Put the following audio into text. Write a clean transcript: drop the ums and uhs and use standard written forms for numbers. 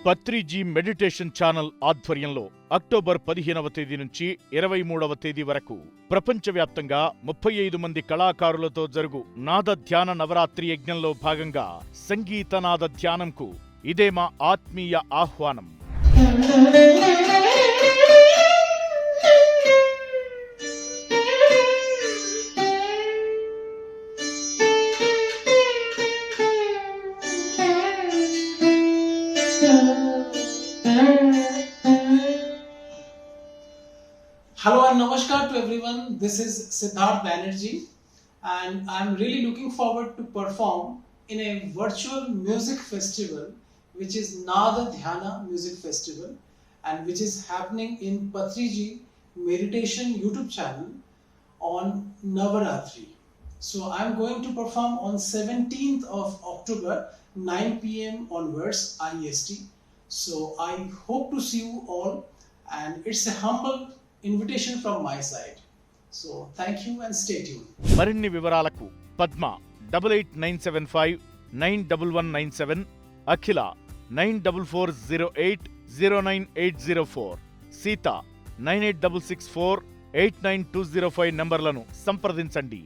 Patriji meditation channel ఆధ్వర్యంలో October 15వ తేదీ నుంచి 23వ తేదీ వరకు ప్రపంచవ్యాప్తంగా 35 మంది కళాకారులతో జరుగు నాద ధ్యాన నవరాత్రి యజ్ఞంలో భాగంగా సంగీత నాద ధ్యానంకు ఇదే మా ఆత్మీయ ఆహ్వానం. Hello and namaskar to everyone. This is SiddharthBanerjee and I'm really looking forward to perform in a virtual music festival which is Dhyana Music Festival and which is happening in Patriji Meditation YouTube channel on Navaratri. So I'm going to perform on 17th of October 9 p.m. onwards IST. So I hope to see you all and it's a humble invitation from my side. So thank you and stay tuned. మరిన్ని వివరాలకు పద్మ 889759 91197, అఖిల 9440809804, సీత 9866489205 నంబర్లను సంప్రదించండి.